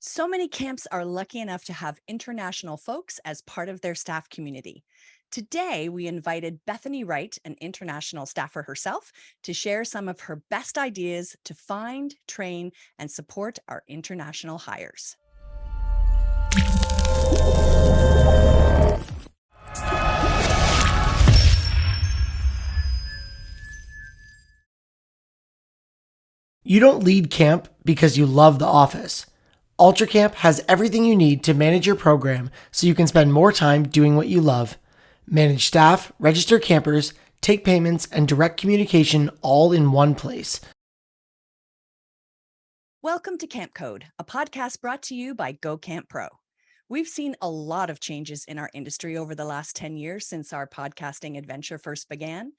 So many camps are lucky enough to have international folks as part of their staff community. Today, we invited Bethany Wright, an international staffer herself, to share some of her best ideas to find, train, and support our international hires. You don't lead camp because you love the office. Ultra Camp has everything you need to manage your program so you can spend more time doing what you love. Manage staff, register campers, take payments, and direct communication all in one place. Welcome to Camp Code, a podcast brought to you by Go Camp Pro. We've seen a lot of changes in our industry over the last 10 years since our podcasting adventure first began.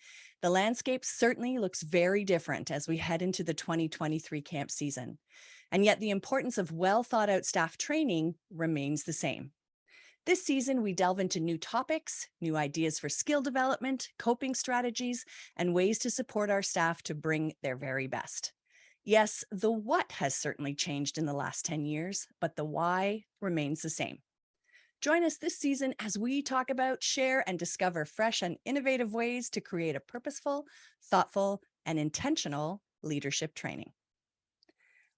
The landscape certainly looks very different as we head into the 2023 camp season. And yet the importance of well thought out staff training remains the same. This season, we delve into new topics, new ideas for skill development, coping strategies, and ways to support our staff to bring their very best. Yes, the what has certainly changed in the last 10 years, but the why remains the same. Join us this season as we talk about, share, and discover fresh and innovative ways to create a purposeful, thoughtful, and intentional leadership training.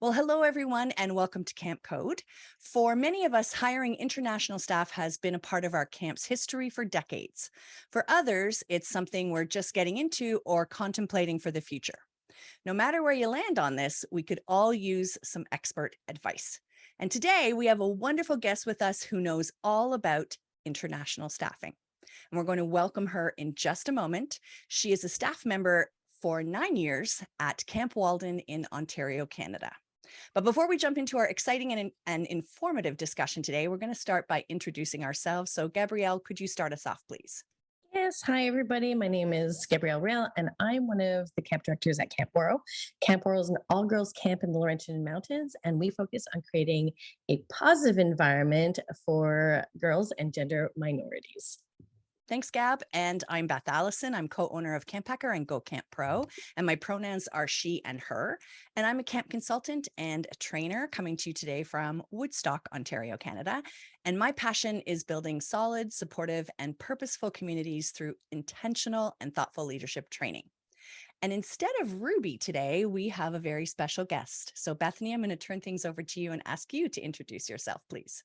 Well, hello, everyone, and welcome to Camp Code. For many of us, hiring international staff has been a part of our camp's history for decades. For others, it's something we're just getting into or contemplating for the future. No matter where you land on this, we could all use some expert advice. And today we have a wonderful guest with us who knows all about international staffing. And we're going to welcome her in just a moment. She is a staff member for 9 years at Camp Walden in Ontario, Canada. But before we jump into our exciting and informative discussion today, we're going to start by introducing ourselves. So Gabrielle, could you start us off, please? Yes. Hi, everybody. My name is Gabrielle Rail, and I'm one of the camp directors at Camp Woro. Camp Woro is an all-girls camp in the Laurentian Mountains, and we focus on creating a positive environment for girls and gender minorities. Thanks, Gab. And I'm Beth Allison. I'm co-owner of Camp Hacker and Go Camp Pro, and my pronouns are she and her. And I'm a camp consultant and a trainer coming to you today from Woodstock, Ontario, Canada. And my passion is building solid, supportive, and purposeful communities through intentional and thoughtful leadership training. And instead of Ruby today, we have a very special guest. So Bethany, I'm going to turn things over to you and ask you to introduce yourself, please.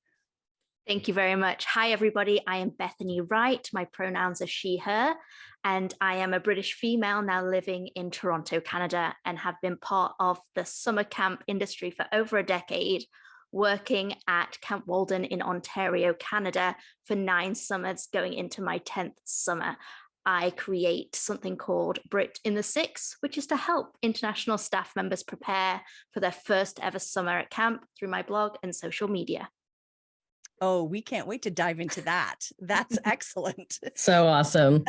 Thank you very much. Hi, everybody. I am Bethany Wright. My pronouns are she, her, and I am a British female now living in Toronto, Canada, and have been part of the summer camp industry for over a decade, working at Camp Walden in Ontario, Canada for 9 summers, going into my 10th summer. I create something called Brit in the Six, which is to help international staff members prepare for their first ever summer at camp through my blog and social media. Oh, we can't wait to dive into that. That's excellent. So awesome.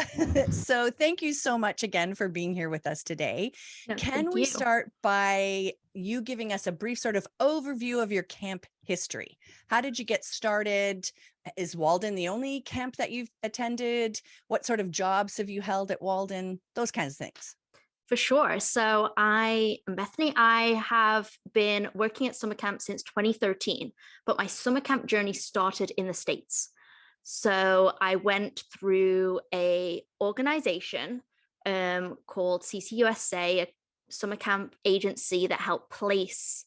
So thank you so much again for being here with us today. No, Can we start by you giving us a brief sort of overview of your camp history? How did you get started? Is Walden the only camp that you've attended? What sort of jobs have you held at Walden? Those kinds of things. For sure. So I am Bethany. I have been working at summer camp since 2013, but my summer camp journey started in the States. So I went through a organization called CCUSA, a summer camp agency that helped place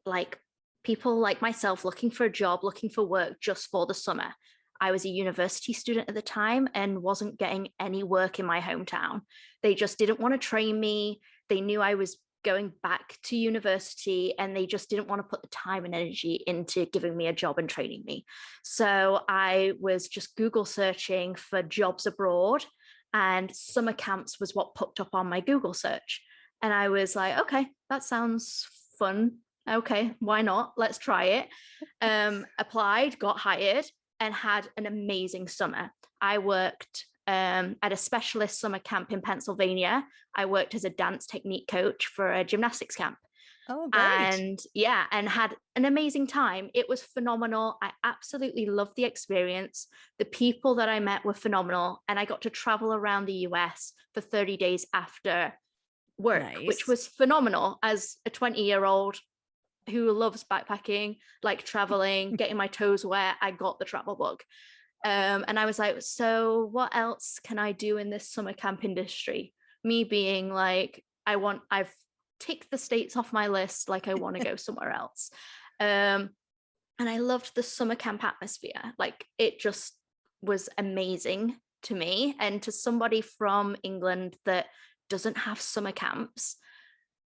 like people like myself looking for a job, looking for work just for the summer. I was a university student at the time and wasn't getting any work in my hometown. They just didn't want to train me. They knew I was going back to university and they just didn't want to put the time and energy into giving me a job and training me. So I was just Google searching for jobs abroad, and summer camps was what popped up on my Google search. And I was like, okay, that sounds fun. Okay, why not? Let's try it. Applied, got hired, and had an amazing summer. I worked at a specialist summer camp in Pennsylvania. I worked as a dance technique coach for a gymnastics camp. Oh, great. And had an amazing time. It was phenomenal. I absolutely loved the experience. The people that I met were phenomenal. And I got to travel around the US for 30 days after work, which was phenomenal as a 20-year-old who loves backpacking, like traveling, getting my toes wet, I got the travel bug. And I was like, so what else can I do in this summer camp industry? Me being like, I've ticked the states off my list, like I want to go somewhere else. And I loved the summer camp atmosphere. Like it just was amazing to me. And to somebody from England that doesn't have summer camps,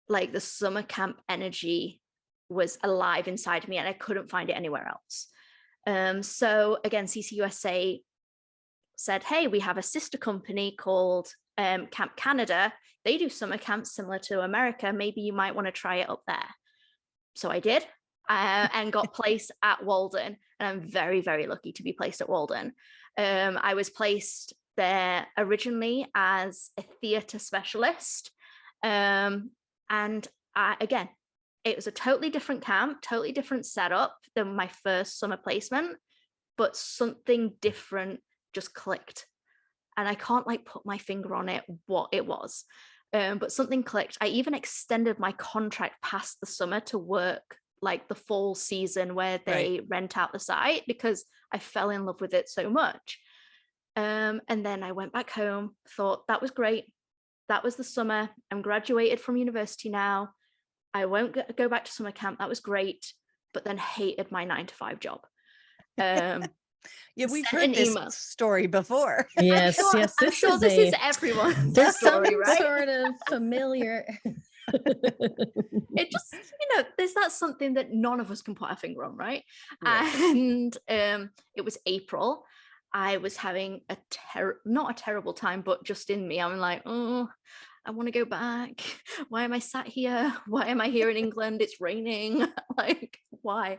like the summer camp energy was alive inside me and I couldn't find it anywhere else. So again, CCUSA said, hey, we have a sister company called Camp Canada. They do summer camps similar to America. Maybe you might want to try it up there. So I did, and got placed at Walden. And I'm very, very lucky to be placed at Walden. I was placed there originally as a theatre specialist. And again, it was a totally different camp, totally different setup than my first summer placement, but something different just clicked. And I can't like put my finger on it, what it was, but something clicked. I even extended my contract past the summer to work like the fall season where they rent out the site because I fell in love with it so much. And then I went back home, thought that was great. That was the summer. I'm graduated from university now. I won't go back to summer camp. That was great, but then hated my 9-to-5 job. Yeah, we've heard this story before. Yes, I'm sure this is everyone's there's story, some right? sort of familiar. It just, there's that something that none of us can put our finger on, right? And it was April. I was having not a terrible time, but just in me, I'm like, oh, I want to go back. Why am I sat here? Why am I here in England? It's raining. Like, why?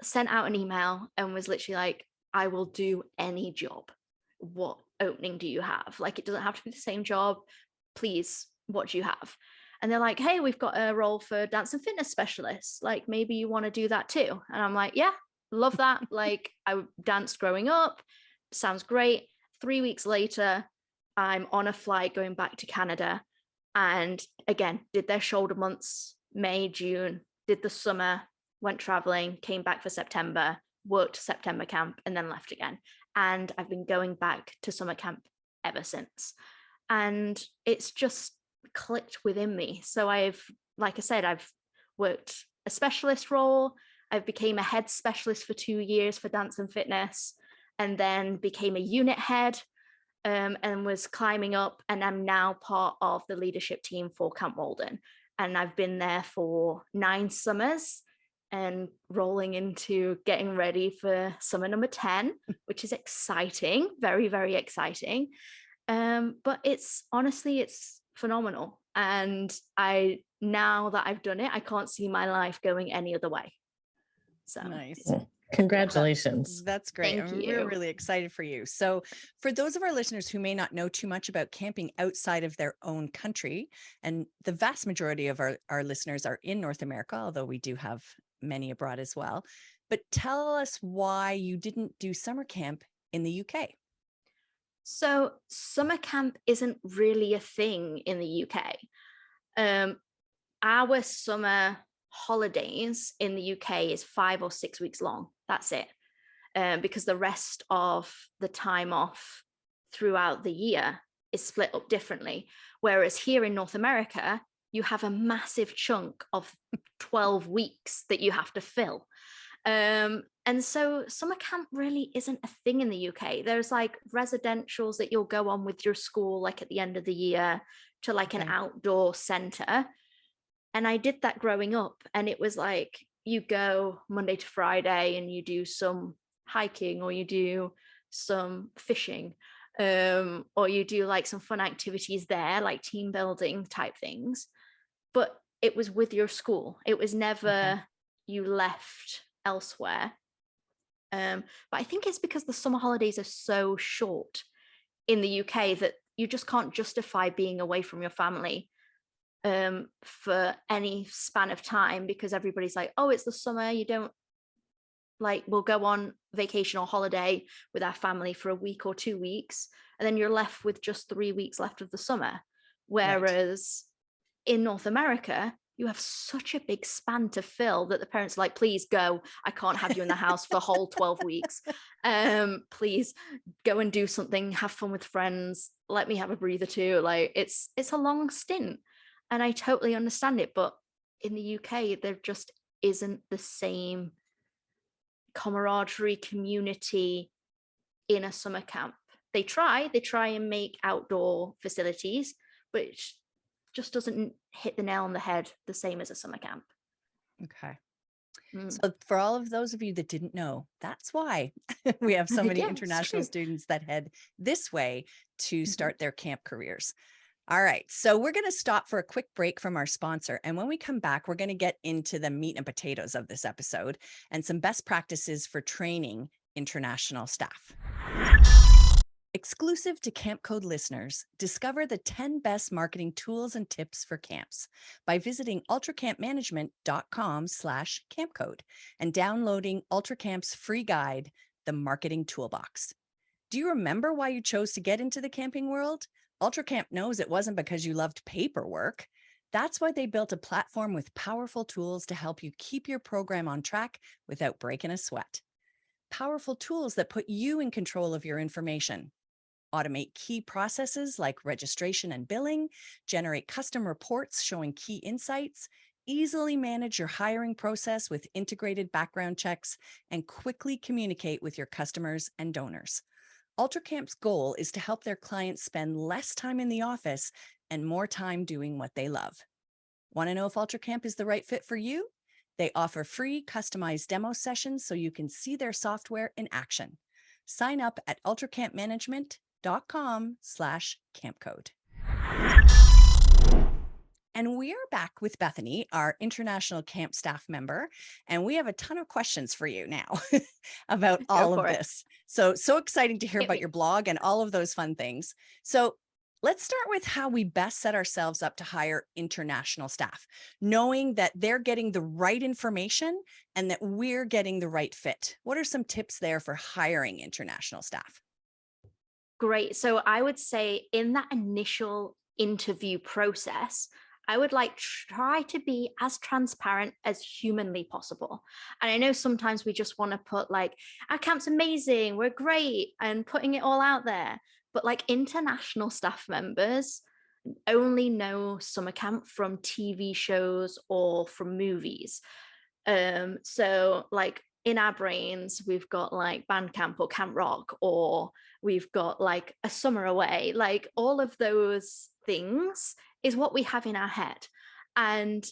Sent out an email and was literally like, I will do any job. What opening do you have? Like, it doesn't have to be the same job. Please, what do you have? And they're like, hey, we've got a role for dance and fitness specialists. Like, maybe you want to do that too. And I'm like, yeah, love that. Like, I danced growing up. Sounds great. 3 weeks later, I'm on a flight going back to Canada. And again, did their shoulder months, May, June, did the summer, went traveling, came back for September, worked September camp, and then left again. And I've been going back to summer camp ever since. And it's just clicked within me. So like I said, I've worked a specialist role. I became a head specialist for 2 years for dance and fitness, and then became a unit head, and was climbing up. And I'm now part of the leadership team for Camp Walden. And I've been there for 9 summers and rolling into getting ready for summer number 10, which is exciting, very, very exciting. But it's phenomenal. And now that I've done it, I can't see my life going any other way. So nice. Congratulations. That's great. We're really excited for you. So for those of our listeners who may not know too much about camping outside of their own country, and the vast majority of our listeners are in North America, although we do have many abroad as well, but tell us why you didn't do summer camp in the UK. So summer camp isn't really a thing in the UK. Our summer holidays in the UK is 5 or 6 weeks long. That's it. Because the rest of the time off throughout the year is split up differently. Whereas here in North America, you have a massive chunk of 12 weeks that you have to fill. And so summer camp really isn't a thing in the UK. There's like residentials that you'll go on with your school, like at the end of the year, to like an outdoor center. And I did that growing up. And it was like, you go Monday to Friday and you do some hiking, or you do some fishing, or you do like some fun activities there, like team building type things. But it was with your school. It was never you left elsewhere. But I think it's because the summer holidays are so short in the UK that you just can't justify being away from your family for any span of time, because everybody's like, oh, it's the summer, you don't like, we'll go on vacation or holiday with our family for a week or 2 weeks, and then you're left with just 3 weeks left of the summer. Whereas in North America, you have such a big span to fill that the parents are like, please go. I can't have you in the house for the whole 12 weeks. Please go and do something, have fun with friends. Let me have a breather too. Like it's a long stint. And I totally understand it. But in the UK, there just isn't the same camaraderie community in a summer camp. They try and make outdoor facilities, but it just doesn't hit the nail on the head the same as a summer camp. Okay. So for all of those of you that didn't know, that's why we have so many international students that head this way to start their camp careers. All right. So we're going to stop for a quick break from our sponsor. And when we come back, we're going to get into the meat and potatoes of this episode and some best practices for training international staff. Exclusive to Camp Code listeners, discover the 10 best marketing tools and tips for camps by visiting ultracampmanagement.com/campcode and downloading UltraCamp's free guide, The Marketing Toolbox. Do you remember why you chose to get into the camping world? UltraCamp knows it wasn't because you loved paperwork. That's why they built a platform with powerful tools to help you keep your program on track without breaking a sweat. Powerful tools that put you in control of your information. Automate key processes like registration and billing, generate custom reports showing key insights, easily manage your hiring process with integrated background checks, and quickly communicate with your customers and donors. UltraCamp's goal is to help their clients spend less time in the office and more time doing what they love. Want to know if UltraCamp is the right fit for you? They offer free customized demo sessions so you can see their software in action. Sign up at ultracampmanagement.com/campcode. And we are back with Bethany, our international camp staff member, and we have a ton of questions for you now about all of this. So exciting to hear about your blog and all of those fun things. So let's start with how we best set ourselves up to hire international staff, knowing that they're getting the right information and that we're getting the right fit. What are some tips there for hiring international staff? Great. So I would say in that initial interview process, I would try to be as transparent as humanly possible. And I know sometimes we just want to put our camp's amazing, we're great, and putting it all out there. But international staff members only know summer camp from TV shows or from movies. So in our brains, we've got band camp or Camp Rock, or we've got a summer away, all of those things is what we have in our head. And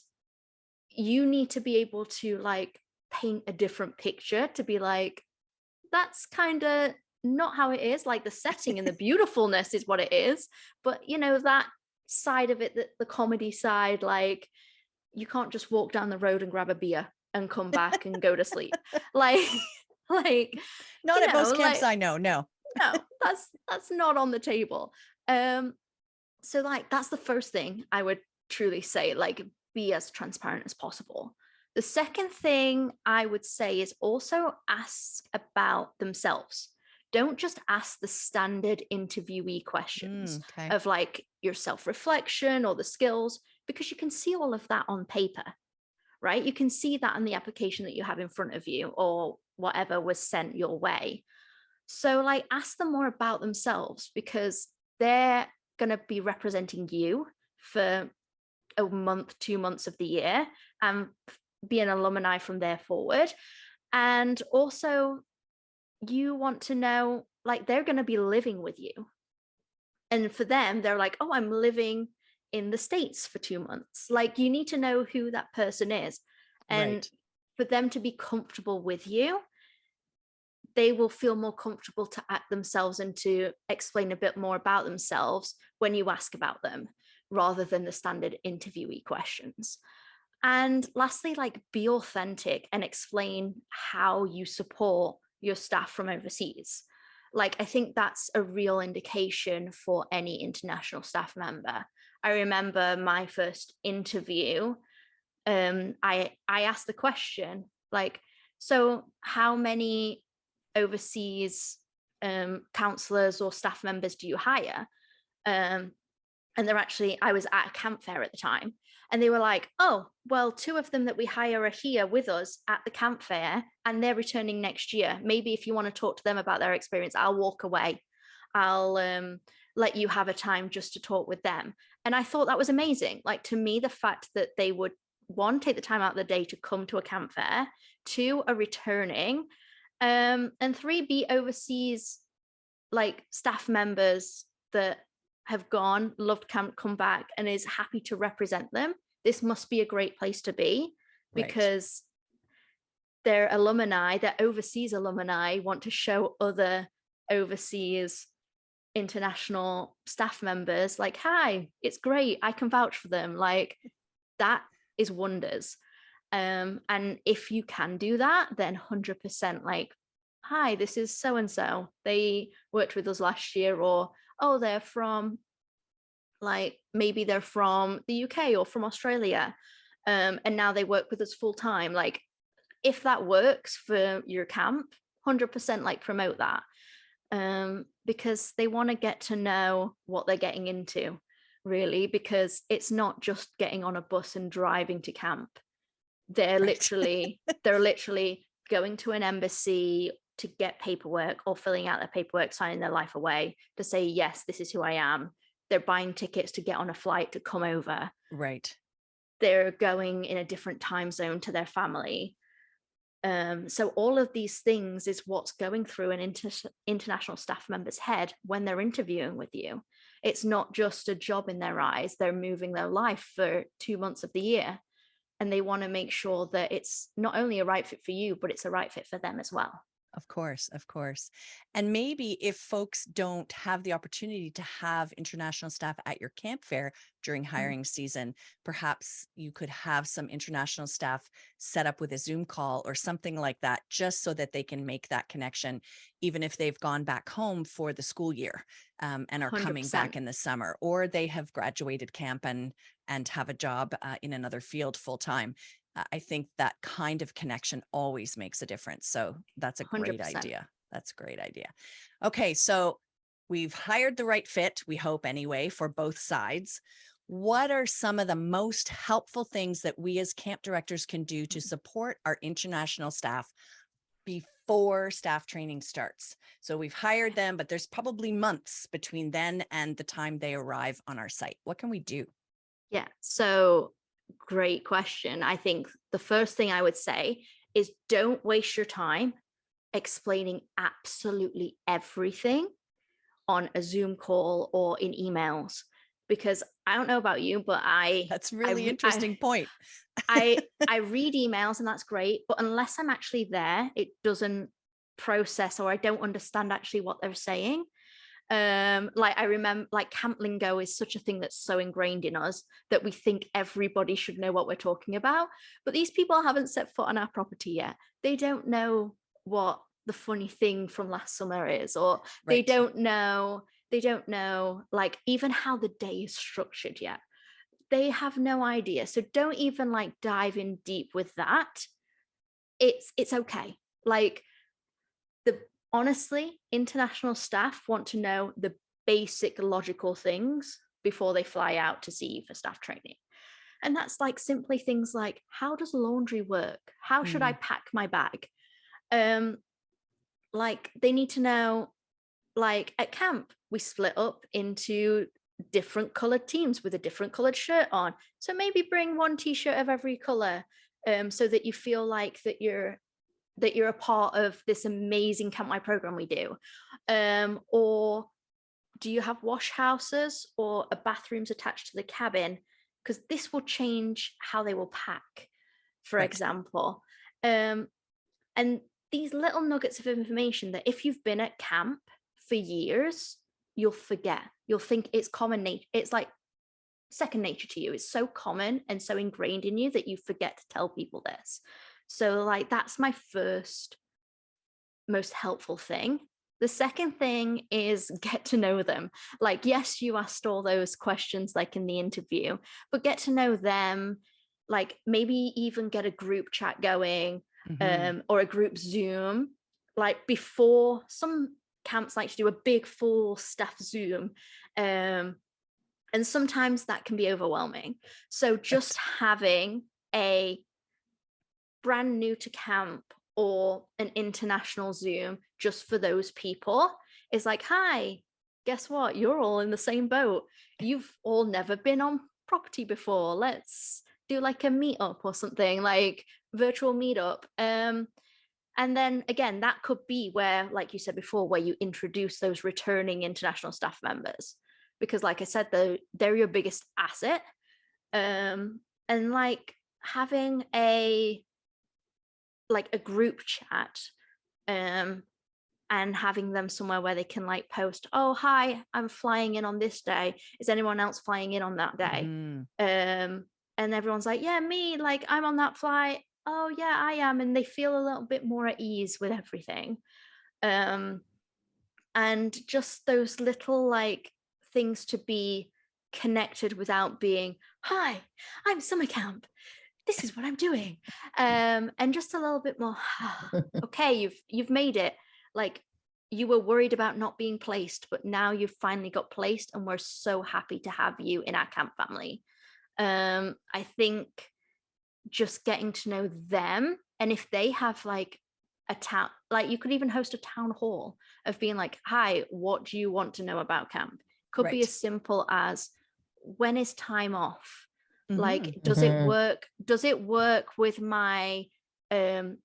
you need to be able to paint a different picture to be that's kind of not how it is. The setting and the beautifulness is what it is. But that side of it, the comedy side, you can't just walk down the road and grab a beer and come back and go to sleep. Not at most camps I know. No, that's not on the table. So that's the first thing I would truly say, be as transparent as possible. The second thing I would say is also ask about themselves. Don't just ask the standard interviewee questions of your self-reflection or the skills, because you can see all of that on paper, right? You can see that in the application that you have in front of you or whatever was sent your way. So ask them more about themselves, because they're going to be representing you for a month, 2 months of the year, and be an alumni from there forward. And also you want to know, they're going to be living with you. And for them, they're oh, I'm living in the States for 2 months. You need to know who that person is. And for them to be comfortable with you, they will feel more comfortable to act themselves and to explain a bit more about themselves when you ask about them, rather than the standard interviewee questions. And lastly, be authentic and explain how you support your staff from overseas. I think that's a real indication for any international staff member. I remember my first interview, I asked the question, so how many overseas counselors or staff members do you hire? And I was at a camp fair at the time, And they were like, oh, well, 2 of them that we hire are here with us at the camp fair and they're returning next year. Maybe if you want to talk to them about their experience, I'll walk away. I'll let you have a time just to talk with them. And I thought that was amazing. Like, to me, the fact that they would, 1, take the time out of the day to come to a camp fair, 2, are returning, and 3, be overseas, like, staff members that have gone, loved camp, come back, and is happy to represent them. This must be a great place to be, because their alumni, their overseas alumni, want to show other overseas international staff members, like, hi, it's great, I can vouch for them. Like, that is wonders. And if you can do that, then 100%, like, hi, this is so and so, they worked with us last year, or oh, they're from, like, maybe they're from the UK or from Australia, and now they work with us full time. Like, if that works for your camp, 100%, like, promote that, because they want to get to know what they're getting into, really, because it's not just getting on a bus and driving to camp. They're literally going to an embassy to get paperwork, or filling out their paperwork, signing their life away to say, yes, this is who I am. They're buying tickets to get on a flight to come over. Right. They're going in a different time zone to their family. So all of these things is what's going through an international staff member's head when they're interviewing with you. It's not just a job in their eyes. They're moving their life for 2 months of the year, and they want to make sure that it's not only a right fit for you, but it's a right fit for them as well. Of course, of course. And maybe if folks don't have the opportunity to have international staff at your camp fair during hiring season, perhaps you could have some international staff set up with a Zoom call or something like that, just so that they can make that connection, even if they've gone back home for the school year, and are coming back 100%. in the summer, or they have graduated camp and have a job in another field full time. I think that kind of connection always makes a difference. So that's a great 100%. idea. That's a great idea. Okay, so we've hired the right fit, we hope anyway, for both sides. What are some of the most helpful things that we as camp directors can do to support our international staff before staff training starts? So we've hired them, but there's probably months between then and the time they arrive on our site. What can we do? Yeah, so great question. I think the first thing I would say is, don't waste your time explaining absolutely everything on a Zoom call or in emails, because I don't know about you, but That's a really interesting point. I read emails and that's great, but unless I'm actually there, it doesn't process, or I don't understand actually what they're saying. Like, I remember, like, camp lingo is such a thing that's so ingrained in us that we think everybody should know what we're talking about, but these people haven't set foot on our property yet. They don't know what the funny thing from last summer is, or they Right. don't know like even how the day is structured yet. They have no idea. So don't even like dive in deep with that. It's okay. Like, honestly, international staff want to know the basic logical things before they fly out to see you for staff training. And that's like simply things like, how does laundry work? How should I pack my bag? Like, they need to know, like, at camp, we split up into different colored teams with a different colored shirt on. So maybe bring one t-shirt of every color, so that you feel like that you're a part of this amazing campwide program we do. Or do you have wash houses or bathrooms attached to the cabin? Because this will change how they will pack, for example. And these little nuggets of information that if you've been at camp for years, you'll forget. You'll think it's common nature. It's like second nature to you. It's so common and so ingrained in you that you forget to tell people this. So like, that's my first most helpful thing. The second thing is get to know them. Like, yes, you asked all those questions like in the interview, but get to know them. Like, maybe even get a group chat going, or a group Zoom. Like, before, some camps like to do a big full staff Zoom, and And sometimes that can be overwhelming. So just having a brand new to camp or an international Zoom just for those people is like, hi, guess what? You're all in the same boat. You've all never been on property before. Let's do like a meetup or something, like virtual meetup. And then again, that could be where, like you said before, where you introduce those returning international staff members, because like I said, they're your biggest asset. And like having a group chat, and having them somewhere where they can like post, oh, hi, I'm flying in on this day. Is anyone else flying in on that day? And everyone's like, yeah, me, like I'm on that flight. Oh yeah, I am. And they feel a little bit more at ease with everything. And just those little like things to be connected without being, hi, I'm summer camp, this is what I'm doing. And just a little bit more, okay, you've made it. Like you were worried about not being placed, but now you've finally got placed and we're so happy to have you in our camp family. I think just getting to know them, and if they have like a town, like you could even host a town hall of being like, hi, what do you want to know about camp? Could be as simple as, when is time off? Like, does it work with my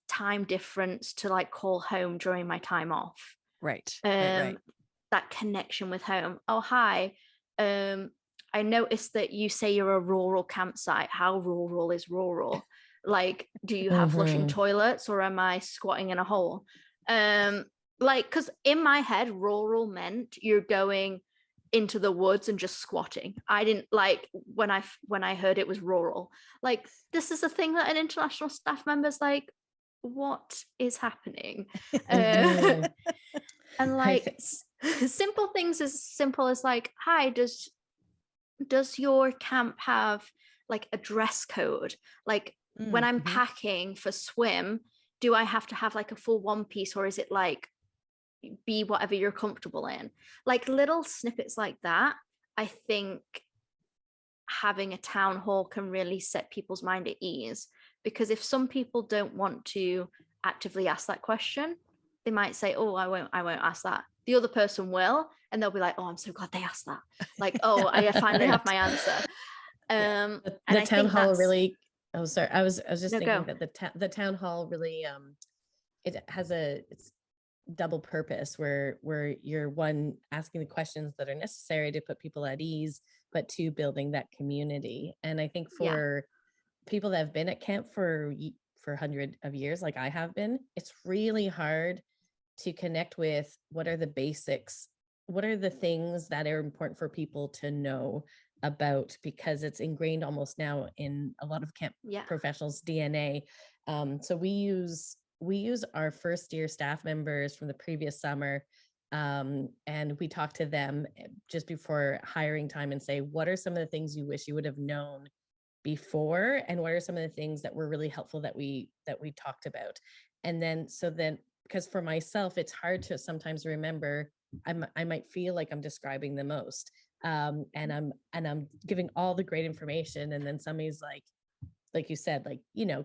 time difference to like call home during my time off? Right. That connection with home. Oh, hi, I noticed that you say you're a rural campsite. How rural is rural? Like, do you have flushing toilets, or am I squatting in a hole? Like, because in my head, rural meant you're going into the woods and just squatting. I didn't like when I heard it was rural. Like, this is a thing that an international staff member's like, what is happening? And like simple things as simple as like, hi, does your camp have like a dress code? Like when I'm packing for swim, do I have to have like a full one piece, or is it like be whatever you're comfortable in? Like little snippets like that. I think having a town hall can really set people's mind at ease, because if some people don't want to actively ask that question, they might say, oh, I won't ask that. The other person will, and they'll be like, oh, I'm so glad they asked that. Like, oh, I finally have my answer. And the town hall really, oh, sorry. I was just thinking that the town hall really, it's double purpose where you're, one, asking the questions that are necessary to put people at ease, but two, building that community. And I think for people that have been at camp for 100 of years, like I have been, it's really hard to connect with what are the basics, what are the things that are important for people to know about, because it's ingrained almost now in a lot of camp professionals' DNA. So we use our first year staff members from the previous summer, and we talk to them just before hiring time and say, what are some of the things you wish you would have known before, and what are some of the things that were really helpful that we talked about? And then because for myself, it's hard to sometimes remember. I might feel like I'm describing the most, and I'm giving all the great information, and then somebody's like you said, like,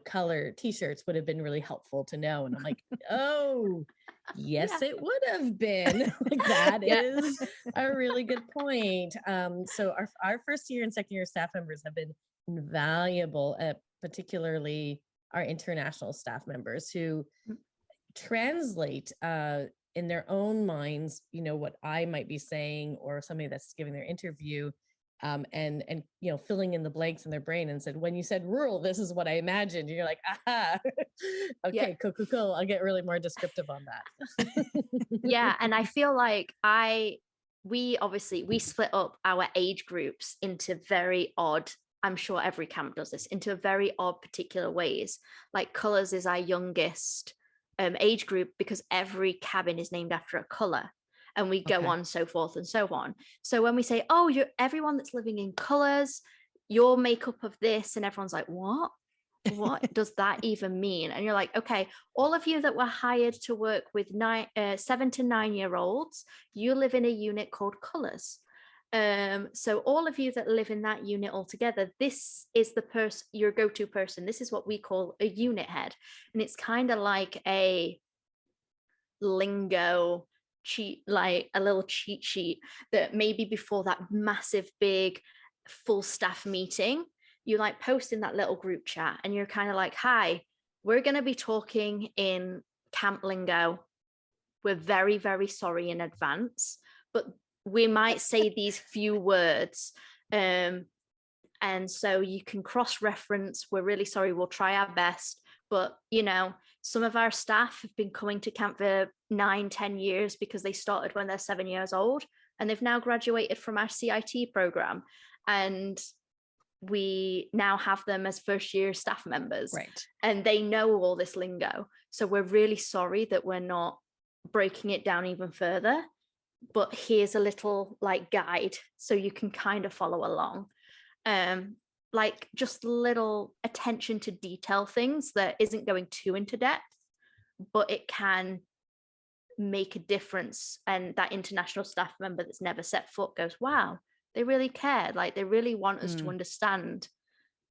color t-shirts would have been really helpful to know. And I'm like, oh, yes, it would have been. Like, that is a really good point. So our first year and second year staff members have been invaluable, particularly our international staff members, who translate in their own minds, what I might be saying, or somebody that's giving their interview, and filling in the blanks in their brain, and said, when you said rural, this is what I imagined. And you're like, aha, okay, cool. I'll get really more descriptive on that. Yeah, and I feel like we split up our age groups into very odd, I'm sure every camp does this, into very odd particular ways. Like colors is our youngest age group, because every cabin is named after a color, and we go on so forth and so on. So when we say, oh, you're everyone that's living in colors, your makeup of this, and everyone's like, what does that even mean? And you're like, okay, all of you that were hired to work with 7 to 9 year olds, you live in a unit called colors. So all of you that live in that unit altogether, this is the person, your go-to person. This is what we call a unit head. And it's kind of like a lingo cheat, like a little cheat sheet that maybe before that massive, big, full staff meeting, you like post in that little group chat and you're kind of like, hi, we're going to be talking in camp lingo. We're very, very sorry in advance, but we might say these few words. And so you can cross-reference. We're really sorry. We'll try our best. But, some of our staff have been coming to camp for 9-10 years because they started when they're 7 years old. And they've now graduated from our CIT program. And we now have them as first-year staff members. Right. And they know all this lingo. So we're really sorry that we're not breaking it down even further. But here's a little like guide so you can kind of follow along. Like just little attention to detail things that isn't going too into depth, but it can make a difference. And that international staff member that's never set foot goes, wow, they really care. Like they really want us to understand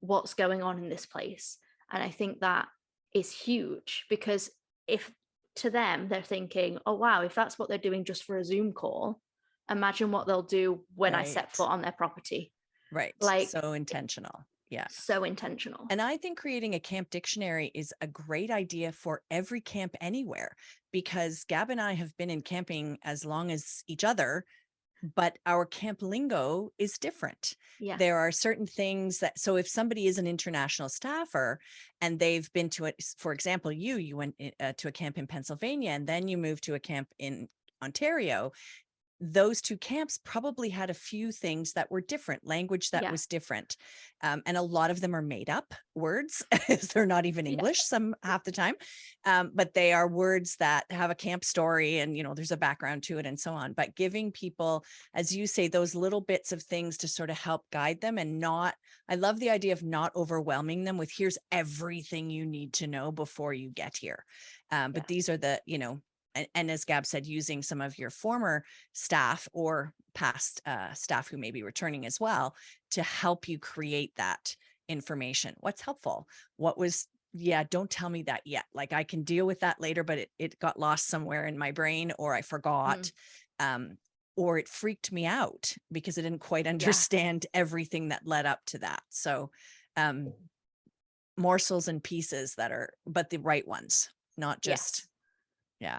what's going on in this place. And I think that is huge, because if to them they're thinking, oh wow, if that's what they're doing just for a Zoom call, imagine what they'll do when I set foot on their property. Right. Like so intentional. Yeah. So intentional. And I think creating a camp dictionary is a great idea for every camp anywhere, because Gab and I have been in camping as long as each other, but our camp lingo is different. Yeah. There are certain things that, so if somebody is an international staffer and they've been to it, for example, you went to a camp in Pennsylvania and then you moved to a camp in Ontario, those two camps probably had a few things that were different, language that was different. And a lot of them are made up words. They're not even English some half the time, but they are words that have a camp story and, there's a background to it and so on. But giving people, as you say, those little bits of things to sort of help guide them and not, I love the idea of not overwhelming them with here's everything you need to know before you get here. But these are the, and as Gab said, using some of your former staff or past staff who may be returning as well to help you create that information. What's helpful? What was, don't tell me that yet. Like I can deal with that later, but it got lost somewhere in my brain, or I forgot, or it freaked me out because I didn't quite understand everything that led up to that. So morsels and pieces that are, but the right ones, not just...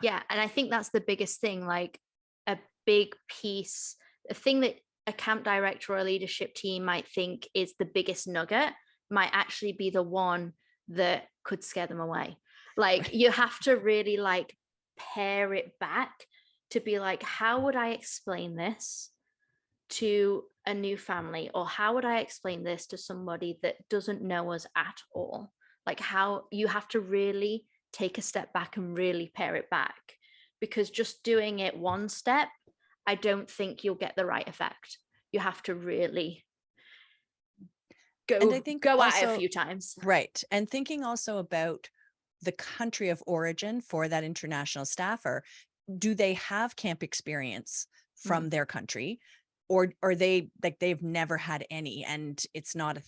Yeah. And I think that's the biggest thing, like a big piece, a thing that a camp director or a leadership team might think is the biggest nugget might actually be the one that could scare them away. Like you have to really like pare it back to be like, how would I explain this to a new family? Or how would I explain this to somebody that doesn't know us at all? Like how you have to really take a step back and really pare it back, because just doing it one step, I don't think you'll get the right effect. You have to really go at it a few times. Right. And thinking also about the country of origin for that international staffer. Do they have camp experience from their country? Or are they like they've never had any, and it's not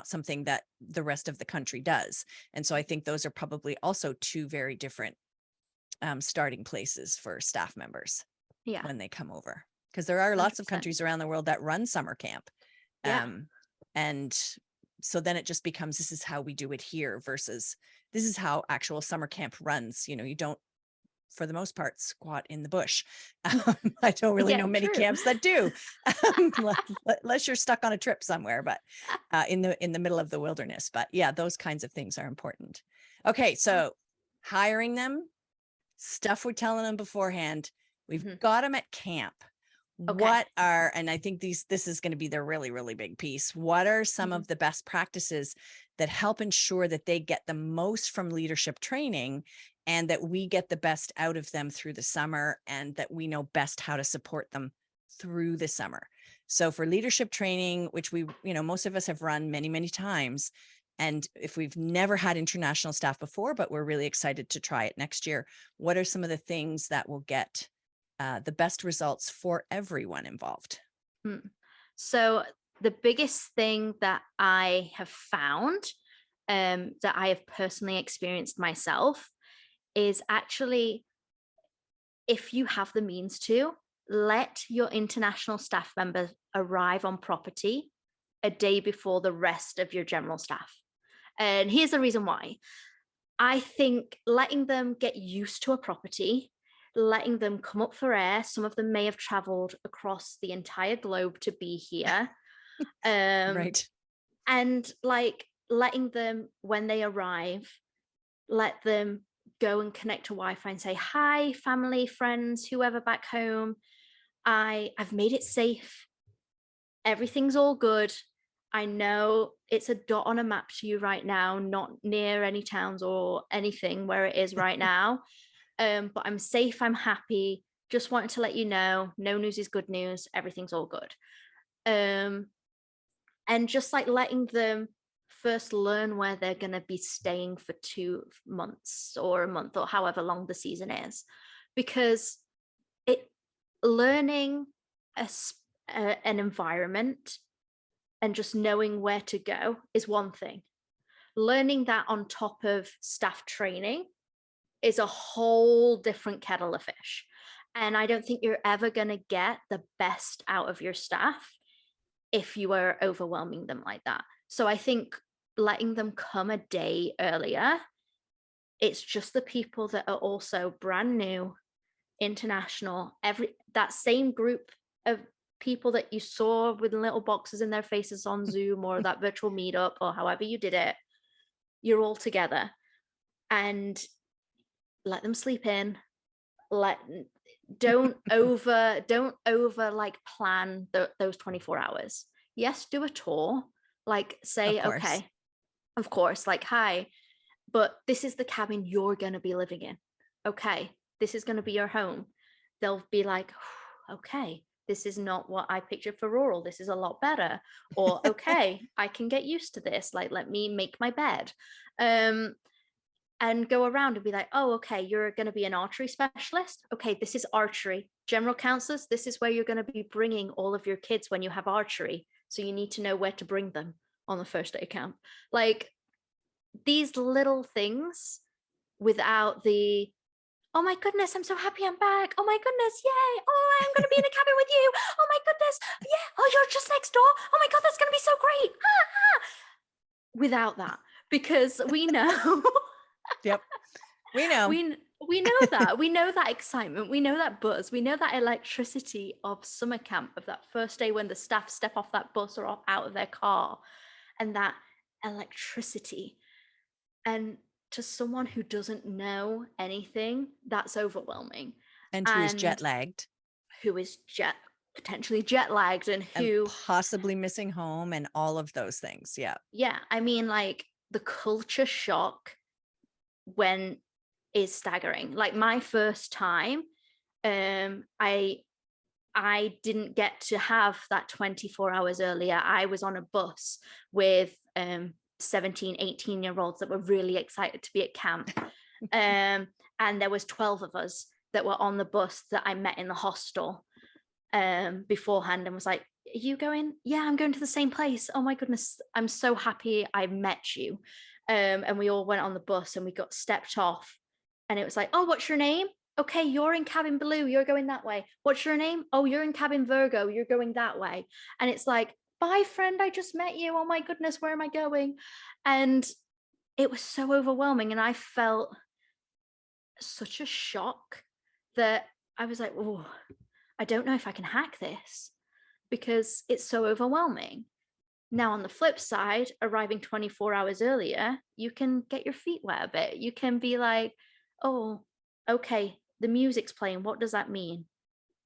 something that the rest of the country does. And so I think those are probably also two very different starting places for staff members when they come over, because there are lots 100%. Of countries around the world that run summer camp. And so then it just becomes, this is how we do it here versus this is how actual summer camp runs. You don't, for the most part, squat in the bush. I don't really know many camps that do, unless you're stuck on a trip somewhere, but in the middle of the wilderness. But those kinds of things are important. Okay, so hiring them, stuff we're telling them beforehand. We've got them at camp. What are, and I think this is going to be the really, really big piece. What are some of the best practices that help ensure that they get the most from leadership training and that we get the best out of them through the summer, and that we know best how to support them through the summer? So for leadership training, which we, most of us have run many, many times, and if we've never had international staff before, but we're really excited to try it next year, what are some of the things that will get the best results for everyone involved? So the biggest thing that I have found, that I have personally experienced myself, is actually, if you have the means to, let your international staff members arrive on property a day before the rest of your general staff. And here's the reason why. I think letting them get used to a property, letting them come up for air, some of them may have traveled across the entire globe to be here. Right. And like letting them, when they arrive, let them go and connect to Wi-Fi and say, hi, family, friends, whoever back home. I've made it safe. Everything's all good. I know it's a dot on a map to you right now, not near any towns or anything where it is right now. But I'm safe, I'm happy. Just wanted to let you know, no news is good news. Everything's all good. And just like letting them first learn where they're going to be staying for 2 months or a month or however long the season is, because learning an environment and just knowing where to go is one thing. Learning that on top of staff training is a whole different kettle of fish. And I don't think you're ever going to get the best out of your staff if you are overwhelming them like that. So I think letting them come a day earlier, it's just the people that are also brand new, international, that same group of people that you saw with little boxes in their faces on Zoom or that virtual meetup or however you did it, you're all together. And let them sleep in. Don't over like plan those 24 hours. Yes, do a tour. Like say, okay, of course, like, hi, but this is the cabin you're going to be living in. Okay, this is going to be your home. They'll be like, okay, this is not what I pictured for rural. This is a lot better. Or, okay, I can get used to this. Like, let me make my bed. And go around and be like, oh, okay, you're going to be an archery specialist. Okay, this is archery. General counselors, this is where you're going to be bringing all of your kids when you have archery. So you need to know where to bring them on the first day of camp. Like these little things without the, oh my goodness, I'm so happy I'm back. Oh my goodness, yay. Oh, I'm going to be in a cabin with you. Oh my goodness, yeah. Oh, you're just next door. Oh my God, that's going to be so great. Without that, because we know. Yep. We know. We know that. We know that excitement. We know that buzz. We know that electricity of summer camp, of that first day when the staff step off that bus or out of their car, and that electricity. And to someone who doesn't know anything, that's overwhelming. And who is jet lagged. Who is potentially jet lagged and who possibly missing home and all of those things. Yeah. Yeah. I mean, like the culture shock when is staggering. Like my first time, I didn't get to have that 24 hours earlier. I was on a bus with 17, 18-year-olds that were really excited to be at camp. And there was 12 of us that were on the bus that I met in the hostel beforehand and was like, are you going? Yeah, I'm going to the same place. Oh my goodness, I'm so happy I met you. And we all went on the bus and we got stepped off and it was like, oh, what's your name? Okay, you're in cabin blue, you're going that way. What's your name? Oh, you're in cabin Virgo, you're going that way. And it's like, bye friend, I just met you. Oh my goodness, where am I going? And it was so overwhelming. And I felt such a shock that I was like, oh, I don't know if I can hack this because it's so overwhelming. Now, on the flip side, arriving 24 hours earlier, you can get your feet wet a bit. You can be like, oh, okay, the music's playing. What does that mean?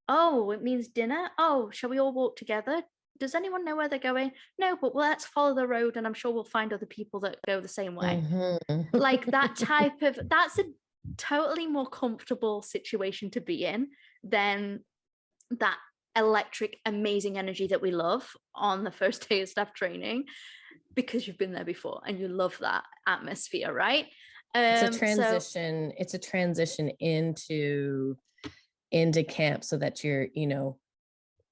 Oh, it means dinner. Oh, shall we all walk together? Does anyone know where they're going? No, but let's follow the road and I'm sure we'll find other people that go the same way. Mm-hmm. Like that type of, that's a totally more comfortable situation to be in than that electric, amazing energy that we love on the first day of staff training because you've been there before and you love that atmosphere, right? It's a transition. It's a transition into camp so that you're,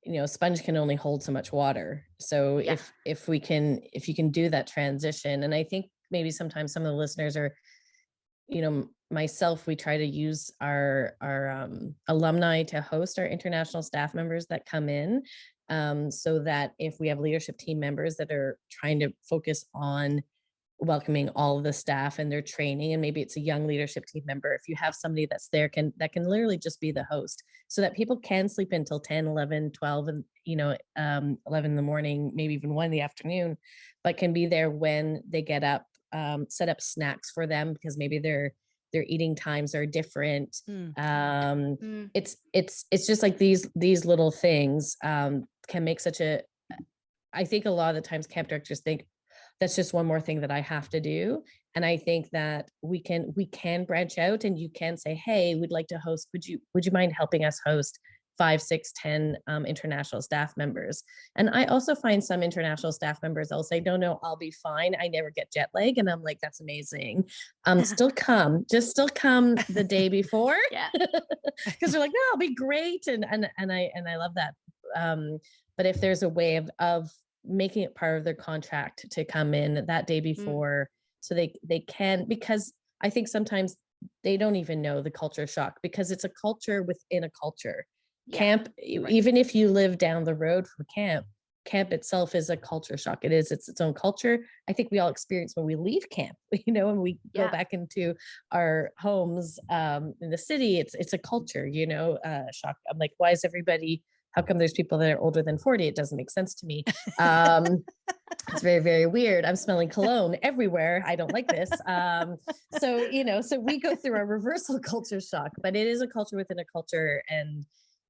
a sponge can only hold so much water. So Yeah. if you can do that transition, and I think maybe sometimes some of the listeners are, myself, we try to use our alumni to host our international staff members that come in, so that if we have leadership team members that are trying to focus on welcoming all of the staff and their training, and maybe it's a young leadership team member, if you have somebody that's there that can literally just be the host, so that people can sleep until 10, 11, 12, and 11 in the morning, maybe even 1 in the afternoon, but can be there when they get up, set up snacks for them, because maybe their eating times are different. It's just like these little things can make such a, I think a lot of the times camp directors think that's just one more thing that I have to do. And I think that we can branch out, and you can say, hey, we'd like to host, would you mind helping us host 5, 6, 10 international staff members? And I also find some international staff members, I'll say, no, I'll be fine. I never get jet lag. And I'm like, that's amazing. Still come the day before. Yeah. Because they're like, no, I'll be great. And I love that. But if there's a way of making it part of their contract to come in that day before, so they can, because I think sometimes they don't even know the culture shock, because it's a culture within a culture. Yeah. Camp, Right. even if you live down the road from camp itself is a culture shock. It's its own culture. I think we all experience when we leave camp, and we go back into our homes in the city. It's a culture, shock. I'm like, why is everybody, how come there's people that are older than 40? It doesn't make sense to me. It's very, very weird. I'm smelling cologne everywhere. I don't like this. So we go through a reversal culture shock, but it is a culture within a culture. And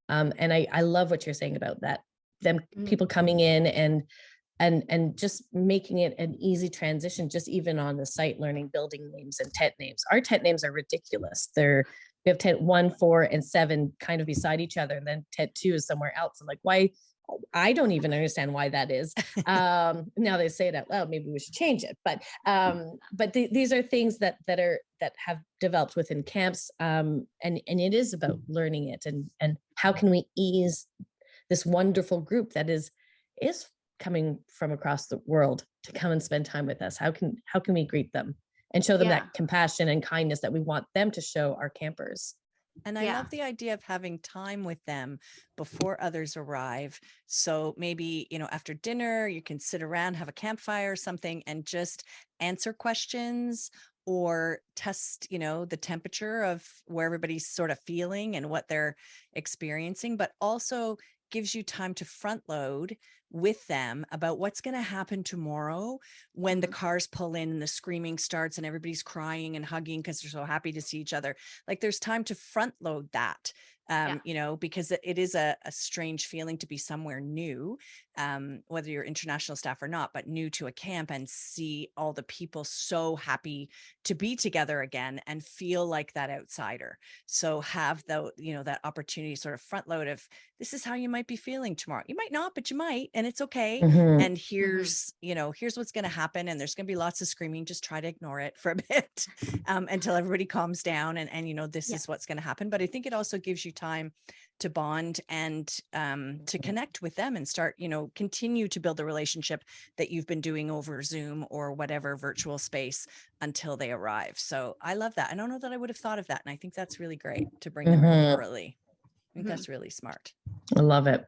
I love what you're saying about that, them people coming in and just making it an easy transition, just even on the site, learning building names and tent names. Our tent names are ridiculous. We have tent 1, 4, and 7 kind of beside each other, and then tent 2 is somewhere else. I'm like, why? I don't even understand why that is. Now they say it out loud, maybe we should change it. But these are things that have developed within camps, and it is about learning it, and how can we ease this wonderful group that is coming from across the world to come and spend time with us. How can we greet them and show them that compassion and kindness that we want them to show our campers? And I love the idea of having time with them before others arrive. So maybe, after dinner, you can sit around, have a campfire or something, and just answer questions or test, the temperature of where everybody's sort of feeling and what they're experiencing, but also gives you time to front load with them about what's going to happen tomorrow when the cars pull in and the screaming starts and everybody's crying and hugging because they're so happy to see each other. Like, there's time to front load that, because it is a strange feeling to be somewhere new, whether you're international staff or not, but new to a camp, and see all the people so happy to be together again and feel like that outsider. So have that opportunity, sort of front load of, this is how you might be feeling tomorrow. You might not, but you might, and it's okay. And here's what's going to happen. And there's going to be lots of screaming. Just try to ignore it for a bit, until everybody calms down, and this is what's going to happen. But I think it also gives you time to bond and to connect with them and start, continue to build the relationship that you've been doing over Zoom or whatever virtual space until they arrive. So I love that. I don't know that I would have thought of that. And I think that's really great to bring them in early. I think that's really smart. I love it.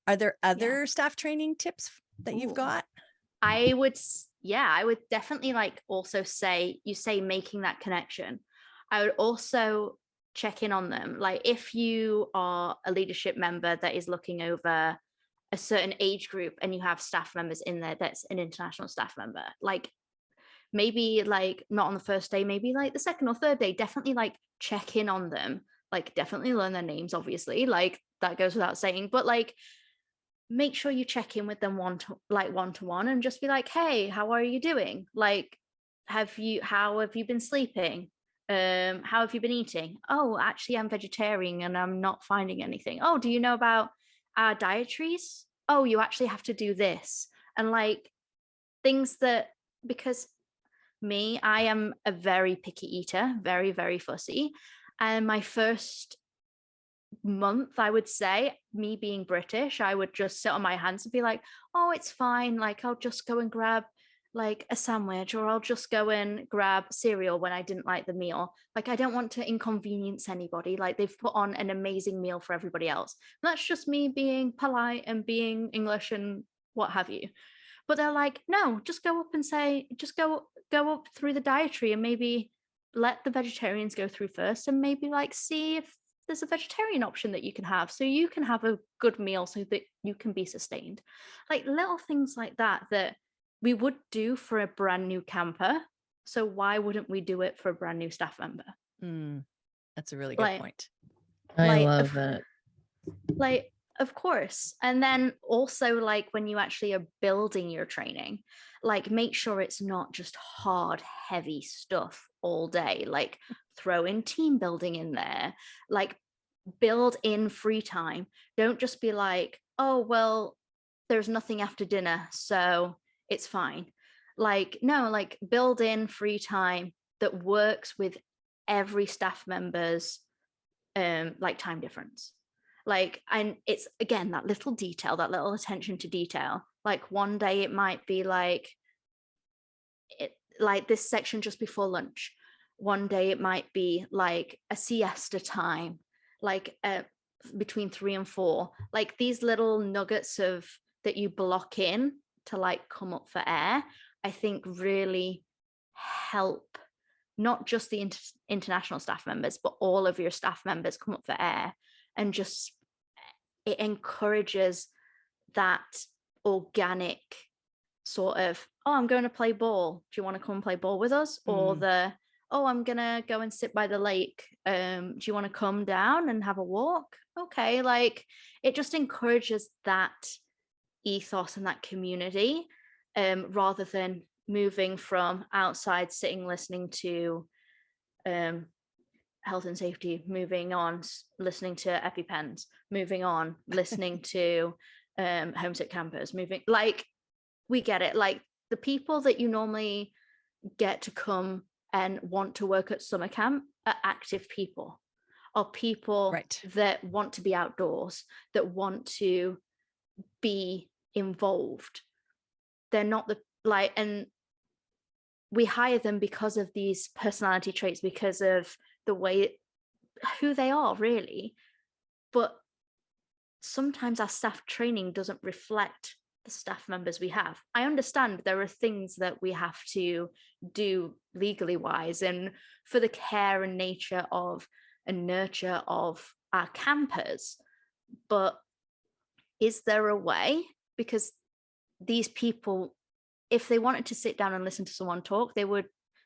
Are there other staff training tips that you've got? I would definitely also say, you say making that connection. I would also check in on them. Like, if you are a leadership member that is looking over a certain age group and you have staff members in there that's an international staff member, maybe not on the first day, maybe the second or third day, definitely check in on them, definitely learn their names, obviously, that goes without saying, but make sure you check in with them one to one and just be like, hey, how are you doing? How have you been sleeping? How have you been eating? Oh, actually, I'm vegetarian and I'm not finding anything. Oh, do you know about our dietaries? Oh, you actually have to do this. And things that, because I am a very picky eater, very, very fussy. And my first month, I would say, me being British, I would just sit on my hands and be like, oh, it's fine. Like, I'll just go and grab like a sandwich, or I'll just go and grab cereal when I didn't like the meal. Like, I don't want to inconvenience anybody. Like, they've put on an amazing meal for everybody else. And that's just me being polite and being English and what have you. But they're like, no, just go up and say, just go up through the dietary and maybe let the vegetarians go through first, and maybe like see if there's a vegetarian option that you can have, so you can have a good meal so that you can be sustained. Like little things like that we would do for a brand new camper. So why wouldn't we do it for a brand new staff member? That's a really good point. I love that. Like, of course. And then also, like, when you actually are building your training, like, make sure it's not just hard, heavy stuff all day. Like, throw in team building in there, like, build in free time. Don't just be like, oh, well, there's nothing after dinner, so it's fine. Like, no, like, build in free time that works with every staff member's like time difference. Like, and it's again that little detail, that little attention to detail. Like, one day it might be like this section just before lunch. One day it might be like a siesta time, like between 3 and 4. Like, these little nuggets of that you block in to like come up for air, I think really help not just the international staff members, but all of your staff members come up for air. And just, it encourages that organic sort of, oh, I'm going to play ball. Do you want to come and play ball with us? Or oh, I'm going to go and sit by the lake. Do you want to come down and have a walk? Okay. Like, it just encourages that ethos and that community, rather than moving from outside, sitting, listening to health and safety, moving on, listening to EpiPens, moving on, listening to homesick campers, moving, like, we get it. Like, the people that you normally get to come and want to work at summer camp are active people, are people that want to be outdoors, that want to be involved. They're not the like, and we hire them because of these personality traits, because of the way who they are, really. But sometimes our staff training doesn't reflect the staff members we have. I understand there are things that we have to do legally wise and for the care and nature of and nurture of our campers, but is there a way? Because these people, if they wanted to sit down and listen to someone talk, they would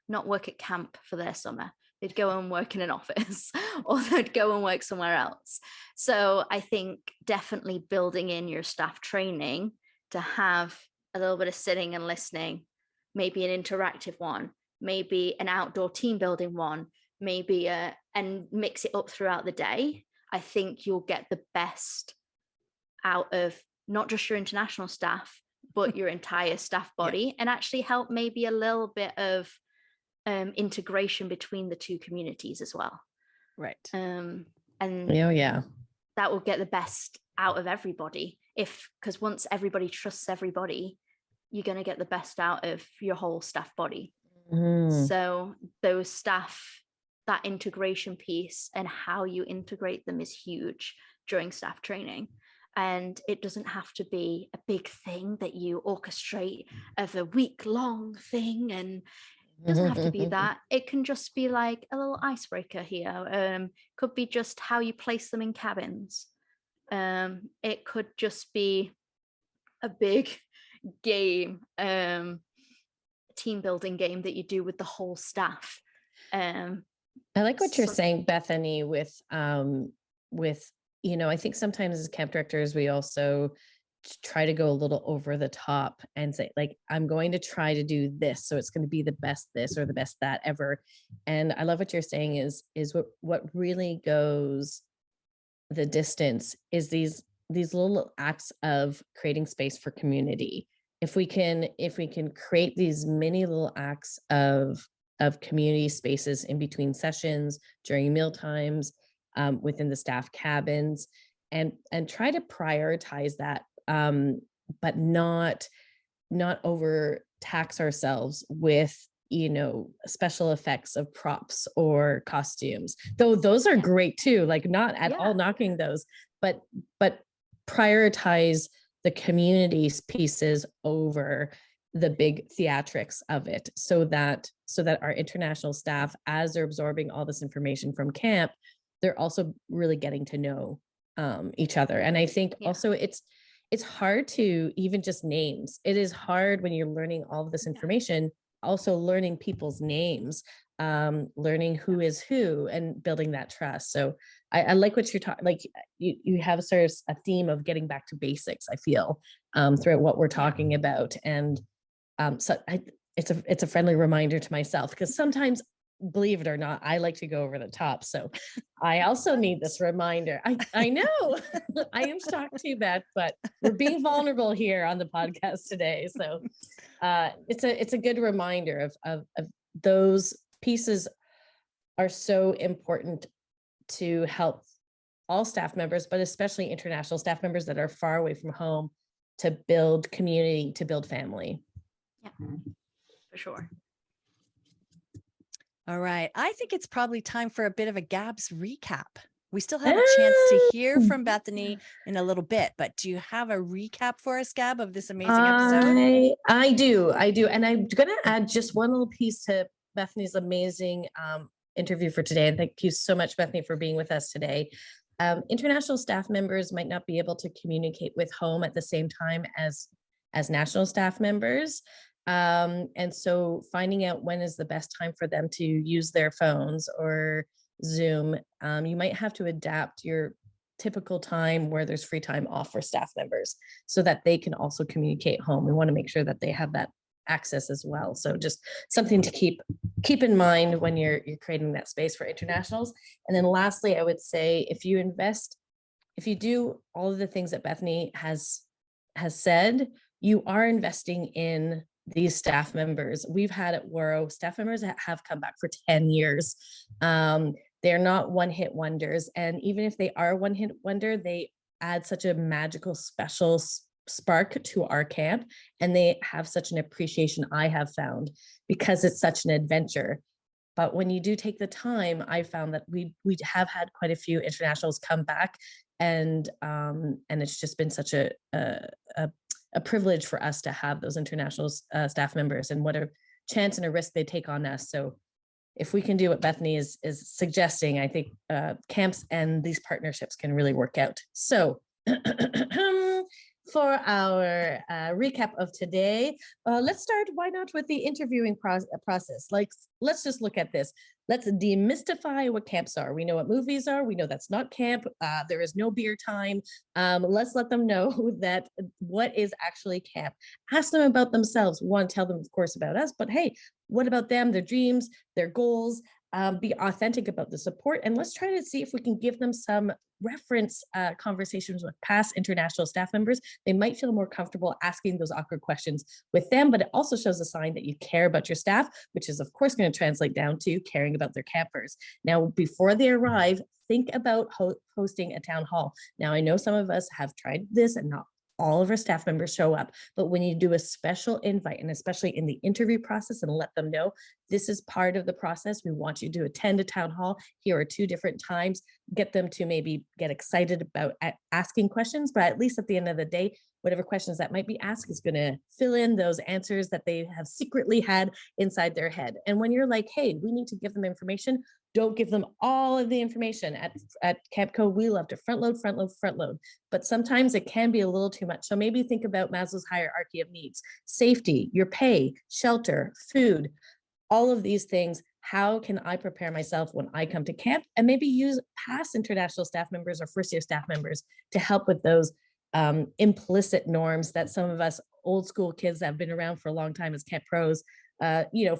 not work at camp for their summer. They'd go and work in an office or they'd go and work somewhere else. So I think definitely building in your staff training to have a little bit of sitting and listening, maybe an interactive one, maybe an outdoor team building one, maybe and mix it up throughout the day. I think you'll get the best out of not just your international staff, but your entire staff body, and actually help maybe a little bit of integration between the two communities as well. Right. And that will get the best out of everybody. Because once everybody trusts everybody, you're going to get the best out of your whole staff body. So those staff, that integration piece and how you integrate them is huge during staff training. And it doesn't have to be a big thing that you orchestrate of a week-long thing, and it doesn't have to be that. It can just be like a little icebreaker here. Could be just how you place them in cabins. It could just be a big game, team building game that you do with the whole staff. I like what you're saying, Bethany, with I think sometimes as camp directors, we also try to go a little over the top and say, like, I'm going to try to do this, so it's going to be the best this or the best that ever. And I love what you're saying is what really goes the distance is these little acts of creating space for community. If we can create these many little acts of community spaces in between sessions, during meal times, within the staff cabins, and try to prioritize that, but not overtax ourselves with, special effects of props or costumes, though those are great too, like not at all knocking those, but prioritize the community's pieces over the big theatrics of it, so that our international staff, as they're absorbing all this information from camp, they're also really getting to know each other. And I think also it's hard to even just names. It is hard when you're learning all of this information, also learning people's names, learning who is who, and building that trust. So I like what you're talking, like you have sort of a theme of getting back to basics, I feel, throughout what we're talking about. And so it's a friendly reminder to myself, because sometimes, believe it or not, I like to go over the top. So I also need this reminder. I know I am shocked too, Beth, but we're being vulnerable here on the podcast today. So it's a good reminder of those pieces are so important to help all staff members, but especially international staff members that are far away from home, to build community, to build family. Yeah, for sure. All right. I think it's probably time for a bit of a Gabs recap. We still have a chance to hear from Bethany in a little bit, but do you have a recap for us, Gab, of this amazing episode? I do. And I'm going to add just one little piece to Bethany's amazing interview for today. And thank you so much, Bethany, for being with us today. International staff members might not be able to communicate with home at the same time as national staff members. And so finding out when is the best time for them to use their phones or Zoom, you might have to adapt your typical time where there's free time off for staff members, so that they can also communicate home. We want to make sure that they have that access as well. So just something to keep in mind when you're creating that space for internationals. And then lastly, I would say, if you do all of the things that Bethany has said, you are investing in these staff members. We've had at Waro staff members that have come back for 10 years. They're not one-hit wonders. And even if they are one-hit wonder, they add such a magical, special spark to our camp. And they have such an appreciation, I have found, because it's such an adventure. But when you do take the time, I found that we have had quite a few internationals come back, and it's just been such a privilege for us to have those international staff members, and what a chance and a risk they take on us. So if we can do what Bethany is suggesting, I think camps and these partnerships can really work out. So for our recap of today, let's start, why not, with the interviewing process. Like, let's just look at this. Let's demystify what camps are. We know what movies are. We know that's not camp. There is no beer time. Let's let them know that what is actually camp. Ask them about themselves. We want to tell them, of course, about us, but hey, what about them, their dreams, their goals? Be authentic about the support, and let's try to see if we can give them some reference conversations with past international staff members. They might feel more comfortable asking those awkward questions with them, but it also shows a sign that you care about your staff, which is of course going to translate down to caring about their campers. Now, before they arrive, think about hosting a town hall. Now, I know some of us have tried this and not all of our staff members show up, but when you do a special invite, and especially in the interview process, and let them know this is part of the process, we want you to attend a town hall. Here are 2 different times. Get them to maybe get excited about asking questions, but at least at the end of the day, whatever questions that might be asked is going to fill in those answers that they have secretly had inside their head. And when you're like, hey, we need to give them information, don't give them all of the information. At Campco, we love to front load, but sometimes it can be a little too much. So maybe think about Maslow's hierarchy of needs: safety, your pay, shelter, food, all of these things. How can I prepare myself when I come to camp? And maybe use past international staff members or first year staff members to help with those implicit norms that some of us old school kids that have been around for a long time as camp pros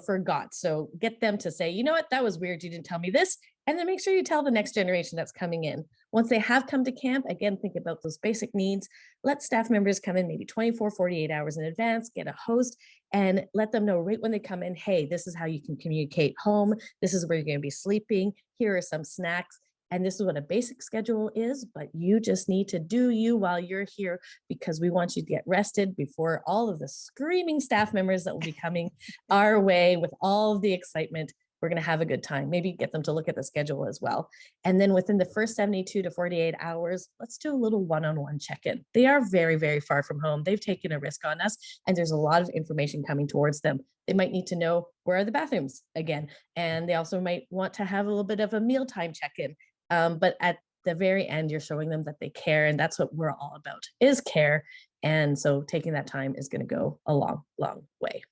forgot. So get them to say, you know what, that was weird, you didn't tell me this. And then make sure you tell the next generation that's coming in. Once they have come to camp, again, think about those basic needs. Let staff members come in maybe 24, 48 hours in advance, get a host, and let them know right when they come in, hey, this is how you can communicate home. This is where you're going to be sleeping. Here are some snacks. And this is what a basic schedule is, but you just need to do you while you're here, because we want you to get rested before all of the screaming staff members that will be coming our way with all of the excitement. We're going to have a good time. Maybe get them to look at the schedule as well. And then within the first 72 to 48 hours, let's do a little one-on-one check-in. They are very, very far from home. They've taken a risk on us, and there's a lot of information coming towards them. They might need to know where are the bathrooms again. And they also might want to have a little bit of a mealtime check-in. But at the very end, you're showing them that they care. And that's what we're all about, is care. And so taking that time is going to go a long, long way.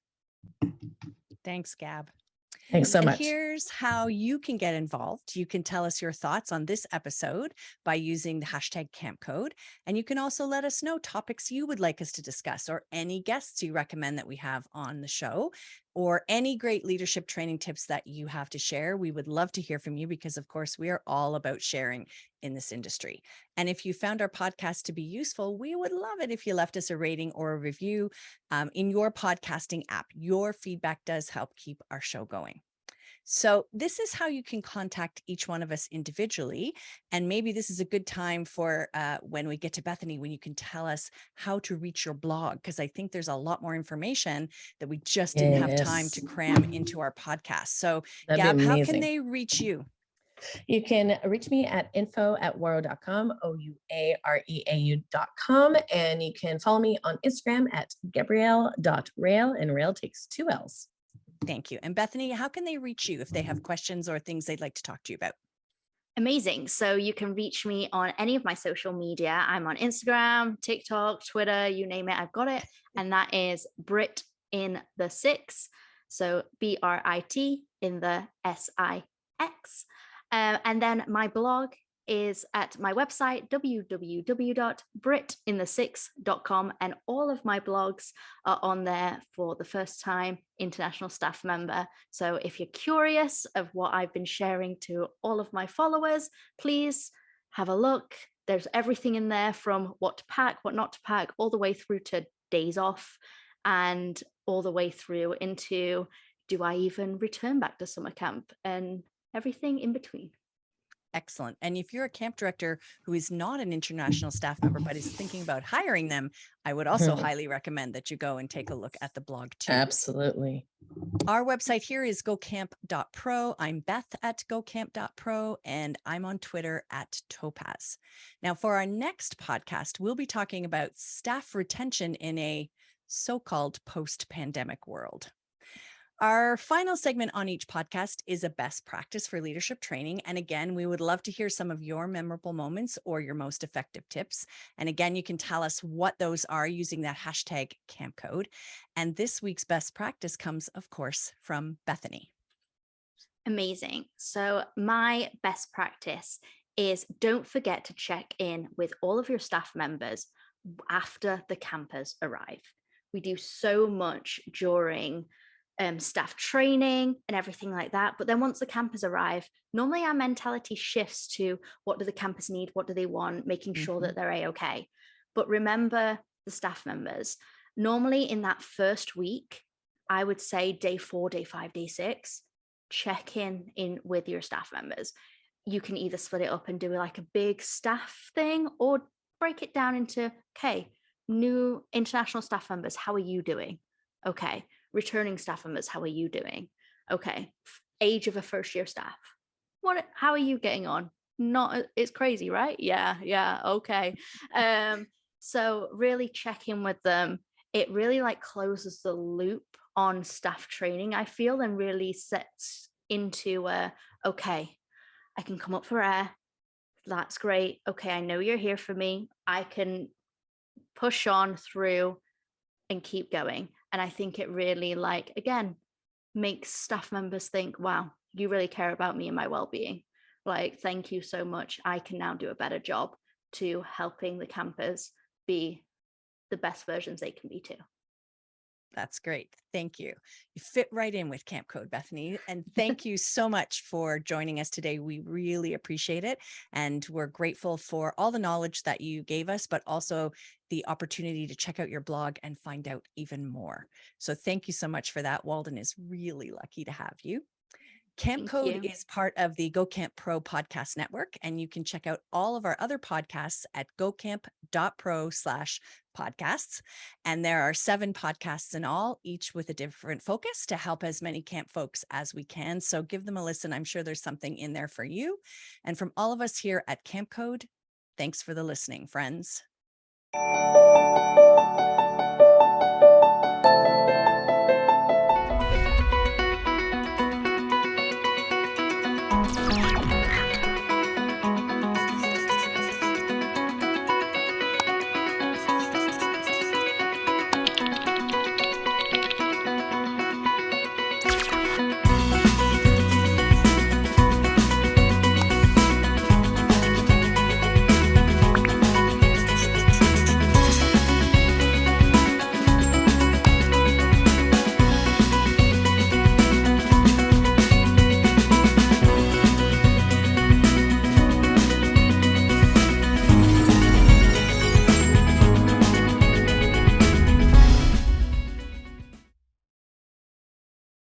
Thanks, Gab. Thanks so And much. here's how you can get involved. You can tell us your thoughts on this episode by using the hashtag CampCode. And you can also let us know topics you would like us to discuss, or any guests you recommend that we have on the show, or any great leadership training tips that you have to share. We would love to hear from you, because of course we are all about sharing in this industry. And if you found our podcast to be useful, we would love it if you left us a rating or a review in your podcasting app. Your feedback does help keep our show going. So this is how you can contact each one of us individually. And maybe this is a good time for when we get to Bethany, when you can tell us how to reach your blog, because I think there's a lot more information that we just didn't have time to cram into our podcast. So That'd Gab, how can they reach you? You can reach me at info@waro.com, OUAREAU.com. And you can follow me on Instagram at Gabrielle.rail, and rail takes 2 L's. Thank you. And Bethany, how can they reach you if they have questions or things they'd like to talk to you about? Amazing. So you can reach me on any of my social media. I'm on Instagram, TikTok, Twitter, you name it, I've got it. And that is Brit in the 6. So BRIT in the SIX. And then my blog is at my website, www.britinthesix.com. And all of my blogs are on there for the first time international staff member. So if you're curious of what I've been sharing to all of my followers, please have a look. There's everything in there, from what to pack, what not to pack, all the way through to days off, and all the way through into, do I even return back to summer camp, and everything in between. Excellent. And if you're a camp director who is not an international staff member, but is thinking about hiring them, I would also highly recommend that you go and take a look at the blog too. Absolutely. Our website here is gocamp.pro. I'm Beth at gocamp.pro, and I'm on Twitter at Topaz. Now, for our next podcast, we'll be talking about staff retention in a so-called post-pandemic world. Our final segment on each podcast is a best practice for leadership training. And again, we would love to hear some of your memorable moments or your most effective tips. And again, you can tell us what those are using that hashtag CampCode. And this week's best practice comes, of course, from Bethany. Amazing. So my best practice is, don't forget to check in with all of your staff members after the campers arrive. We do so much during staff training and everything like that. But then once the campers arrive, normally our mentality shifts to, what do the campers need? What do they want? Making sure that they're A-okay. But remember the staff members. Normally in that first week, I would say day 4, day 5, day 6, check in with your staff members. You can either split it up and do like a big staff thing, or break it down into, okay, new international staff members, how are you doing? Okay. Returning staff members, how are you doing? Okay. Age of a first year staff. How are you getting on? It's crazy, right? Yeah. Okay. So really check in with them. It really closes the loop on staff training, I feel, and really sets into okay, I can come up for air. That's great. Okay. I know you're here for me. I can push on through and keep going. And I think it really, again, makes staff members think, wow, you really care about me and my well-being. Thank you so much. I can now do a better job to helping the campers be the best versions they can be too. That's great. Thank you. You fit right in with Camp Code, Bethany. And thank you so much for joining us today. We really appreciate it. And we're grateful for all the knowledge that you gave us, but also the opportunity to check out your blog and find out even more. So thank you so much for that. Walden is really lucky to have you. Camp Thank Code you. is part of the Go Camp Pro podcast network, and you can check out all of our other podcasts at gocamp.pro/podcasts. And there are 7 podcasts in all, each with a different focus to help as many camp folks as we can. So give them a listen. I'm sure there's something in there for you. And from all of us here at Camp Code, thanks for the listening, friends.